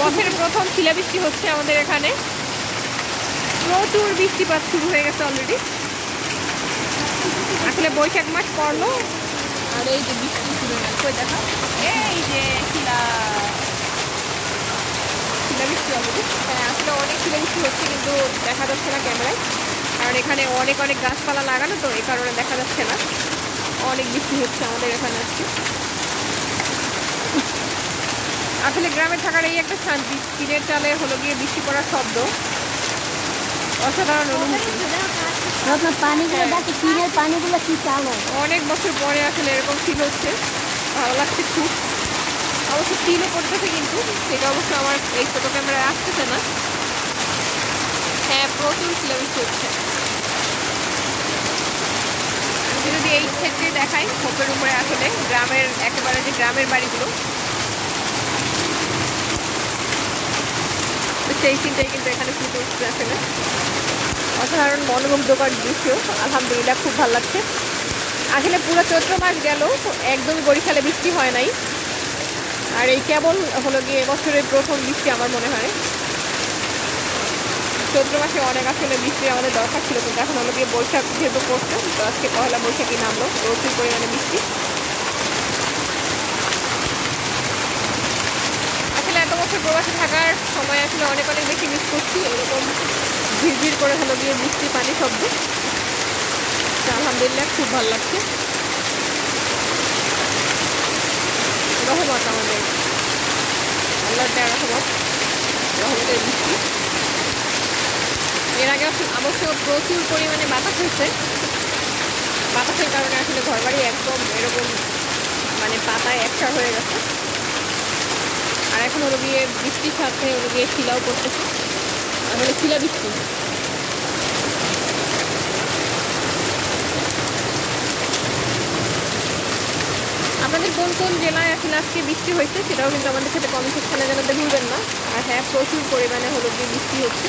বছরের প্রথম শিলাবৃষ্টি হচ্ছে আমাদের এখানে। প্রচুর বৃষ্টিপাত শুরু হয়ে গেছে অলরেডি। আসলে বৈশাখ মাস পড়লো আর এই যে বৃষ্টি শুরু হয়ে গেছে। দেখা এই যে শিলাবৃষ্টি অলরেডি। হ্যাঁ, আসলে অনেক শিলাবৃষ্টি হচ্ছে কিন্তু দেখা যাচ্ছে না ক্যামেরায়, কারণ এখানে অনেক অনেক গাছপালা লাগানো তো এই কারণে দেখা যাচ্ছে না। অনেক বৃষ্টি হচ্ছে আমাদের এখানে আজকে। আসলে গ্রামে থাকার এই একটা শান্তি, টিনের চালে হলো গিয়ে বৃষ্টি পড়ার শব্দ, অসাধারণ অনুভূতি। অনেক বছর পরে আসলে এরকম ফিল হচ্ছে, ভালো লাগছে খুব। অবশ্য ফিলও করতেছে কিন্তু সেটা অবশ্য আমার এই ছোটো ক্যামেরায় আসতেছে না। হ্যাঁ, প্রচুর শিলাবৃষ্টি হচ্ছে। আমি যদি এই ক্ষেত্রে দেখাই খোপের উপরে আসলে গ্রামের একেবারে যে গ্রামের বাড়িগুলো, সেই সিনটাই কিন্তু এখানে ফুটে উঠছে। আসলে অসাধারণ মনোমুগ্ধকর দৃশ্য, আলহামদুলিল্লাহ খুব ভালো লাগছে। আসলে পুরো চৈত্র মাস গেল একদমই বরিশালে বৃষ্টি হয় নাই, আর এই কেবল হলো গিয়ে এবছরের প্রথম বৃষ্টি আমার মনে হয়। চৈত্র মাসে অনেক আসলে বৃষ্টি আমাদের দরকার ছিল, কিন্তু এখন হলো গিয়ে বৈশাখ যেহেতু পড়ছে, তো আজকে পহেলা বৈশাখী নামলো, প্রচুর পরিমাণে বৃষ্টি। আসলে এত বছর প্রবাসে থাকার সময় আসলে অনেক অনেক বেশি মিস করছি এরকম ঝিরঝির করে হলো গিয়ে বৃষ্টি পানি শব্দ। আলহামদুলিল্লাহ খুব ভালো লাগছে। রহমত আমাদের, আল্লাহর দেওয়া রহমত, রহমতের বৃষ্টি। এর আগে অবশ্য প্রচুর পরিমাণে বাতাস হয়েছে, বাতাসের কারণে আসলে ঘরবাড়ি একদম এরকম মানে পাতায় একসার হয়ে গেছে। আর এখন হলো গিয়ে বৃষ্টির সাথে হলো গিয়ে শিলাও পড়তেছে, আসলে শিলাবৃষ্টি। আপনাদের কোন কোন জেলায় আসলে আজকে বৃষ্টি হয়েছে সেটাও কিন্তু আমাদের সাথে কমেন্ট সেকশনে জানাতে ভুলবেন না। আর হ্যাঁ, প্রচুর পরিমাণে হলো গিয়ে বৃষ্টি হচ্ছে।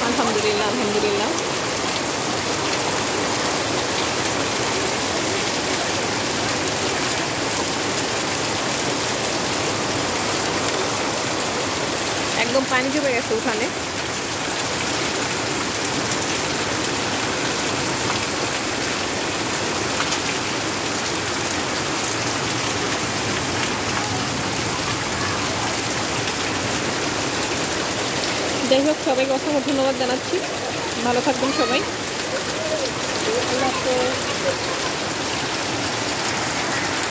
আলহামদুলিল্লাহ, আলহামদুলিল্লাহ। একদম পানি জমে গেছে উঠানে। যাই হোক, সবাইকে অসংখ্য ধন্যবাদ জানাচ্ছি। ভালো থাকবেন সবাই।